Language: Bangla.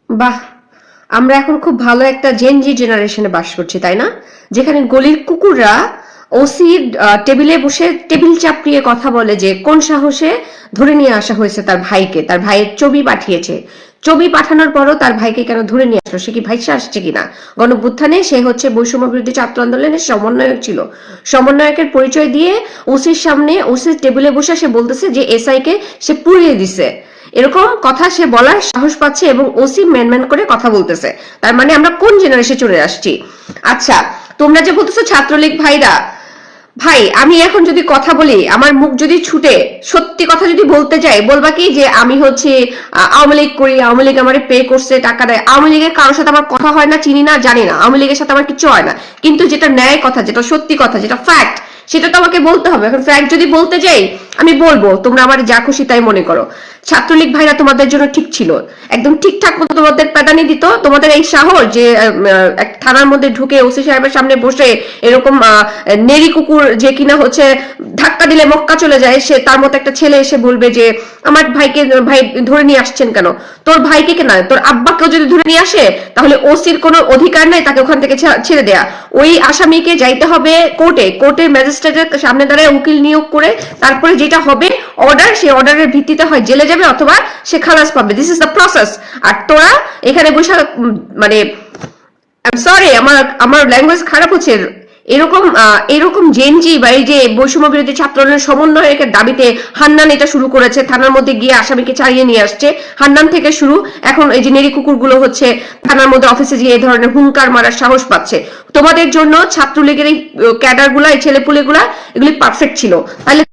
বাহ! আমরা এখন খুব ভালো একটা জেনজি জেনারেশনে বাস করছি, তাই না? যেখানে গলির কুকুররা ওসির টেবিলে বসে টেবিল চাপড়িয়ে কথা বলে যে কোন সাহসে ধরে নিয়ে আসা হয়েছে তার ভাইকে, তার ভাইয়ের ছবি পাঠিয়েছে। ছবি পাঠানোর পরও তার ভাইকে কেন ধরে নিয়ে আসলো, সে কি ভাইসা আসছে কিনা। গণঅভ্যুত্থানে সে হচ্ছে বৈষম্য বিরোধী ছাত্র আন্দোলনের সমন্বয়ক ছিল। সমন্বয়কের পরিচয় দিয়ে ওসির সামনে ওসির টেবিলে বসে সে বলতেছে যে এসআই কে সে পুড়িয়ে দিছে। এরকম কথা সে বলার সাহস পাচ্ছে এবং ওসি ম্যান করে কথা বলতেছে। তার মানে আমরা কোন জেনারেশনে চলে আসছি? আচ্ছা, তোমরা যে বলতেছো ছাত্রলীগ ভাইরা, ভাই আমি এখন যদি কথা বলি, আমার মুখ যদি ছুটে সত্যি কথা যদি বলতে যাই, বলবা কি যে আমি হচ্ছে আওয়ামী লীগ করি, আওয়ামী লীগ আমার পে করছে, টাকা দেয়। আওয়ামী লীগের কারোর সাথে আমার কথা হয় না, চিনি না, জানি না, আওয়ামী লীগের সাথে আমার কিছু হয় না। কিন্তু যেটা ন্যায় কথা, যেটা সত্যি কথা, যেটা ফ্যাক্ট, সেটা তো আমাকে বলতে হবে। এখন ফ্যাক্ট যদি বলতে যাই, আমি বলবো, তোমরা আমার যা খুশি তাই মনে করো। ছাত্রলীগ ভাইরা তোমাদের জন্য ঠিক ছিল, একদম ঠিকঠাক মতো তোমাদের প্যাদানি দিত। তোমাদের এই সাহস যে এক থানার মধ্যে ঢুকে ওসি সাহেবের সামনে বসে এরকম নেরি কুকুর যে কিনা হচ্ছে ধাক্কা দিলে মক্কা চলে যায়, সে তার মতো একটা ছেলে এসে বলবে যে আমার ভাইকে ভাই ধরে নিয়ে আসছেন কেন? তোর ভাইকে কেন, তোর আব্বাকেও যদি ধরে নিয়ে আসে তাহলে ওসির কোনো অধিকার নাই তাকে ওখান থেকে ছেড়ে দেয়া। ওই আসামিকে যাইতে হবে কোর্টে, কোর্টে ম্যাজিস্ট্রেটের সামনে দাঁড়ায় উকিল নিয়োগ করে তারপরে যেটা হবে অর্ডার, সেই অর্ডারের ভিত্তিতে হয় জেলে যাবে অথবা সে খালাস পাবে। This is the process. আর তোরা এখানে বসে মানে সরি, আমার আমার ল্যাঙ্গুয়েজ খারাপ হচ্ছে, এরকম জেনজি বা এই যে বৈষম্য বিরোধী ছাত্র আন্দোলনের সমন্বয়কের দাবিতে হান্নান এটা শুরু করেছে, থানার মধ্যে গিয়ে আসামিকে ছাড়িয়ে নিয়ে আসছে। হান্নান থেকে শুরু, এখন এই যে নেরি কুকুরগুলো হচ্ছে থানার মধ্যে অফিসে গিয়ে এই ধরনের হুঙ্কার মারার সাহস পাচ্ছে। তোমাদের জন্য ছাত্রলীগের এই ক্যাডার গুলা, এই ছেলেপুলে গুলা, এগুলি পারফেক্ট ছিল। তাহলে